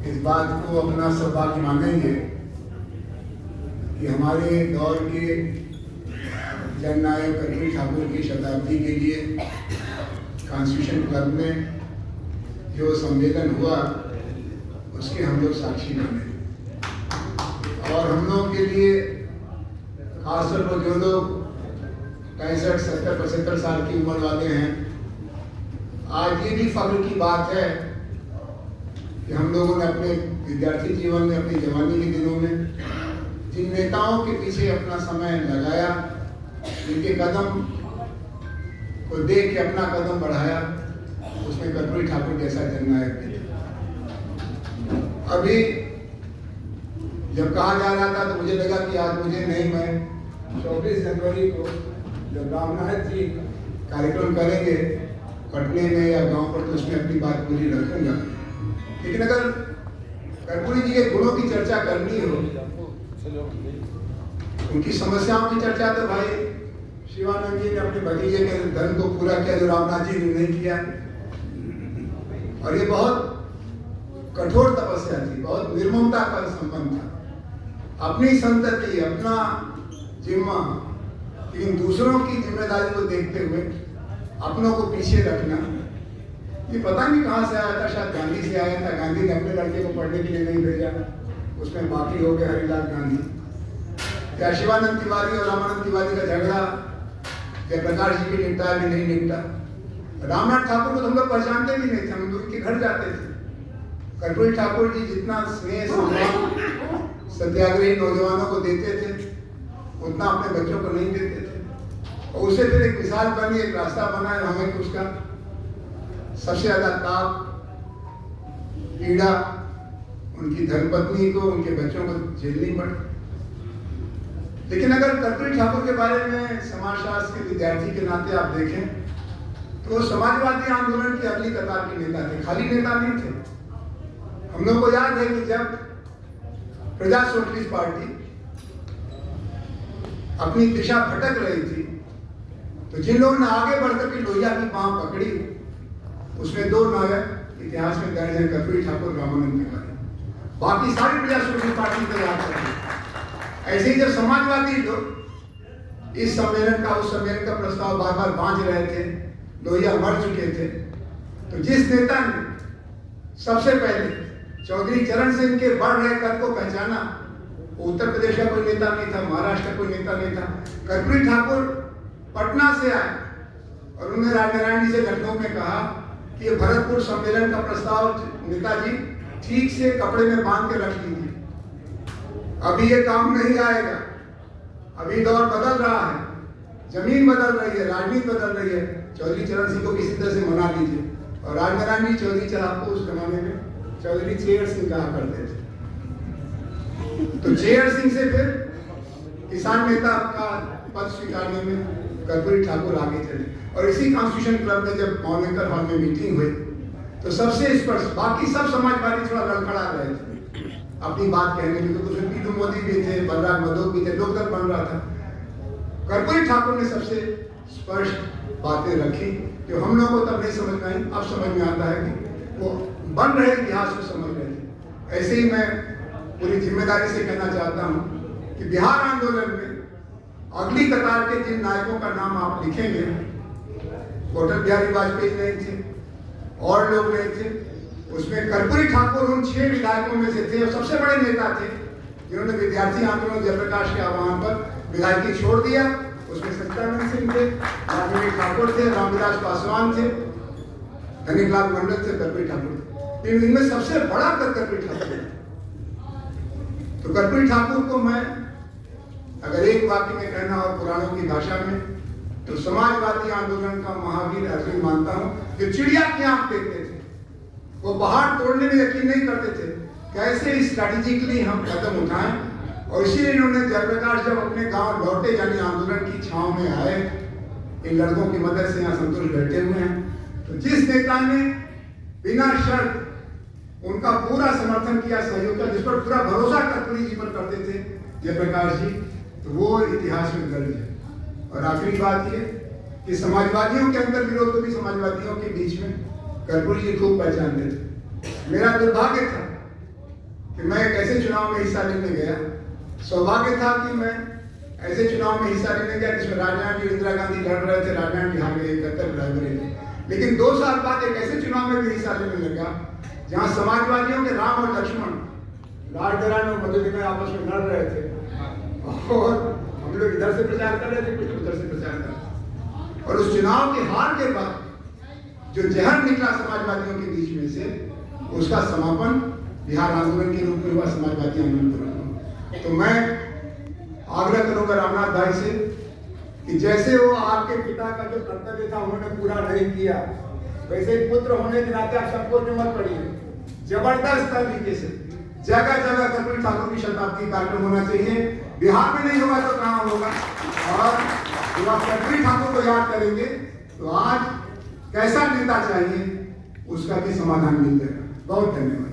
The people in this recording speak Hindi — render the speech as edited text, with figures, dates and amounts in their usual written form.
इस बात को अपना सौभाग्य मानेंगे कि हमारे दौर के जननायक कर्पूरी ठाकुर की शताब्दी के लिए कॉन्स्टिट्यूशन क्लब में जो सम्मेलन हुआ उसके हम लोग साक्षी बने। और हम लोग के लिए खासतौर पर जो लोग 65, 70, 75 साल की उम्र वाले हैं, आज ये भी फख्र की बात है कि हम लोगों ने अपने विद्यार्थी जीवन में, अपनी जवानी के दिनों में जिन नेताओं के पीछे अपना समय लगाया, जिनके कदम को देख के अपना कदम बढ़ाया, उसमें कर्पूरी ठाकुर जैसा जननायक भी था। अभी जब कहा जा रहा था तो मुझे लगा कि आज मुझे नहीं, मैं 24 जनवरी को जब रामनाथ जी कार्यक्रम करेंगे पटने में या गांव पर, तो उसमें अपनी बात पूरी रखूंगा। लेकिन अगर कर्पूरी जी के गुणों की चर्चा करनी हो, उनकी समस्याओं की चर्चा, तो भाई शिवानंद जी ने अपने भतीजे के धन को पूरा किया जो रामनाथ जी ने नहीं किया। और ये बहुत कठोर तपस्या थी, बहुत निर्ममता का संबंध था। अपनी संतति, अपना जिम्मा, लेकिन दूसरों की जिम्मेदारी को देखते हुए अपनों को पीछे रखना, ये पता नहीं कहाँ से आया था, शायद गांधी से आया था। गांधी ने अपने लड़के को पढ़ने के लिए नहीं भेजा, उसमें बाकी हो गए हरिलाल गांधी। या शिवानंद तिवारी और रामानंद तिवारी का झगड़ा जयप्रकाश जी के निपटा भी नहीं निपटा। रामनाथ ठाकुर को तो हम लोग पहचानते भी नहीं थे, हम लोग उनके घर जाते थे। कर्पूरी ठाकुर जी जितना स्नेह सम्मान सत्याग्रही नौजवानों को देते थे, उतना अपने बच्चों को नहीं देते थे। और उसे फिर एक मिसाल बनी, एक रास्ता बना है हमें कि उसका सबसे ज्यादा ताप, पीड़ा उनकी धर्मपत्नी को, उनके बच्चों को झेलनी पड़ी। लेकिन अगर कर्पूरी ठाकुर के बारे में समाजशास्त्र के विद्यार्थी के नाते आप देखें तो समाजवादी आंदोलन की अगली कतार के नेता थे, खाली नेता नहीं थे। हम लोग को याद है कि जब प्रजा सोशलिस्ट पार्टी अपनी दिशा भटक रही थी तो जिन लोगों ने आगे बढ़कर के लोहिया की पांव पकड़ी, उसमें दो नायक इतिहास में दर्ज है, कर्पूरी ठाकुर, रामानंद तिवारी। बाकी सारी प्रजा सोशलिस्ट पार्टी को याद करें। ऐसे ही जब समाजवादी लोग इस सम्मेलन का, उस सम्मेलन का प्रस्ताव बार बार बांध रहे थे, लोहिया मर चुके थे, तो जिस नेता ने सबसे पहले चौधरी चरण सिंह के बढ़ रहे कद को पहचाना, उत्तर प्रदेश का कोई नेता नहीं था, महाराष्ट्र का कोई नेता नहीं था, कर्पूरी ठाकुर पटना से आए और उन्होंने राजनारायण जी से लखनऊ में कहा कि ये भरतपुर सम्मेलन का प्रस्ताव नेताजी ठीक से कपड़े में बांध के रख लीजिए, अभी ये काम नहीं आएगा, अभी दौर बदल रहा है, जमीन बदल रही है, राजनीति बदल रही है, चौधरी चरण सिंह को किसी तरह से मना लीजिए। और राजनारायण जी चौधरी चरण को उस जमाने में चौधरी चेयर सिंह कहा करते थे। तो चेयर सिंह से फिर किसान नेता का पद स्वीकारने में कर्पूरी ठाकुर आगे चले। और इसी कॉन्स्टिट्यूशन क्लब में जब मौलिकर हॉल में मीटिंग हुई तो सबसे स्पष्ट, बाकी सब समाजवादी थोड़ा लड़खड़ा रहे थे अपनी बात कहने में, क्योंकि उसमें पीलू मोदी भी थे, बलराज मधोक भी थे, लोकदल बन रहा था। कर्पूरी ठाकुर ने सबसे स्पष्ट बातें रखी जो हम लोगों को तब नहीं समझ में आई, अब समझ में आता है कि वो बन रहे इतिहास को समझ रहे थे। ऐसे ही मैं पूरी जिम्मेदारी से कहना चाहता हूँ कि बिहार आंदोलन में अगली कतार के जिन नायकों का नाम आप लिखेंगे, अटल बिहारी वाजपेयी नहीं थे और लोग नहीं थे, उसमें कर्पूरी ठाकुर उन 6 विधायकों में से थे और सबसे बड़े नेता थे जिन्होंने विद्यार्थी आंदोलन जयप्रकाश के आह्वान पर विधायकी छोड़ दिया। उसमें सत्यानंद सिंह थे, राजेंद्र ठाकुर थे, रामविलास पासवान थे, धनीलाल मंडल थे, कर्पूरी ठाकुर थे। इनमें सबसे बड़ा कर्पूरी ठाकुर। तो कर्पूरी ठाकुर को मैं अगर एक वाक्य में कहना और पुराणों की भाषा में, तो समाजवादी आंदोलन का महावीर अर्जुन मानता हूं, जो चिड़िया की आंख देखते थे, वो पहाड़ तोड़ने में यकीन नहीं करते थे, कैसे स्ट्रैटेजिकली हम कदम उठाएं। और इसीलिए इन्होंने जयप्रकाश जब अपने गांव लौटे, यानी आंदोलन की छांव में आए, इन लड़कों की मदद से यहाँ संतोष बैठे हुए हैं, तो जिस नेता ने बिना शर्त उनका पूरा समर्थन किया, सहयोग किया, जिस पर पूरा भरोसा कर्पूरी जी पर करते थे जयप्रकाश जी, तो वो इतिहास में दर्ज है। और आखिरी बात ये कि समाजवादियों के अंदर विरोध को भी समाजवादियों के बीच में कर्पूरी जी खूब पहचानते थे। मेरा दुर्भाग्य था कि मैं एक ऐसे चुनाव में हिस्सा लेने गया, सौभाग्य था कि मैं ऐसे चुनाव में हिस्सा लेने गया जिसमें राजनाथ जी, इंदिरा गांधी लड़ रहे थे, राजनाथ जी हार गए 71 रायबरेली। लेकिन 2 साल बाद एक ऐसे चुनाव में भी हिस्सा लेने लगा जहां समाजवादियों के राम और लक्ष्मण राजदरान और मधुली में आपस में लड़ रहे थे और हम लोग इधर से प्रचार कर रहे थे, कुछ उधर से प्रचार कर रहे थे। और उस चुनाव के हार के बाद जो जहर निकला समाजवादियों के बीच में से, उसका समापन बिहार आंदोलन के रूप में हुआ, समाजवादी आंदोलन। तो मैं आग्रह करूंगा रामनाथ भाई से कि जैसे वो आपके पिता का जो कर्तव्य था उन्होंने पूरा नहीं किया, वैसे पुत्र होने के नाते आप सबको हिम्मत पड़िए, जबरदस्त तरीके से जगह जगह कर्पूरी ठाकुर की शताब्दी कार्यक्रम होना चाहिए। बिहार में नहीं होगा तो कहाँ होगा? और जब आप कर्पूरी ठाकुर को याद करेंगे तो आज कैसा नेता चाहिए उसका भी समाधान मिल जाएगा। बहुत धन्यवाद।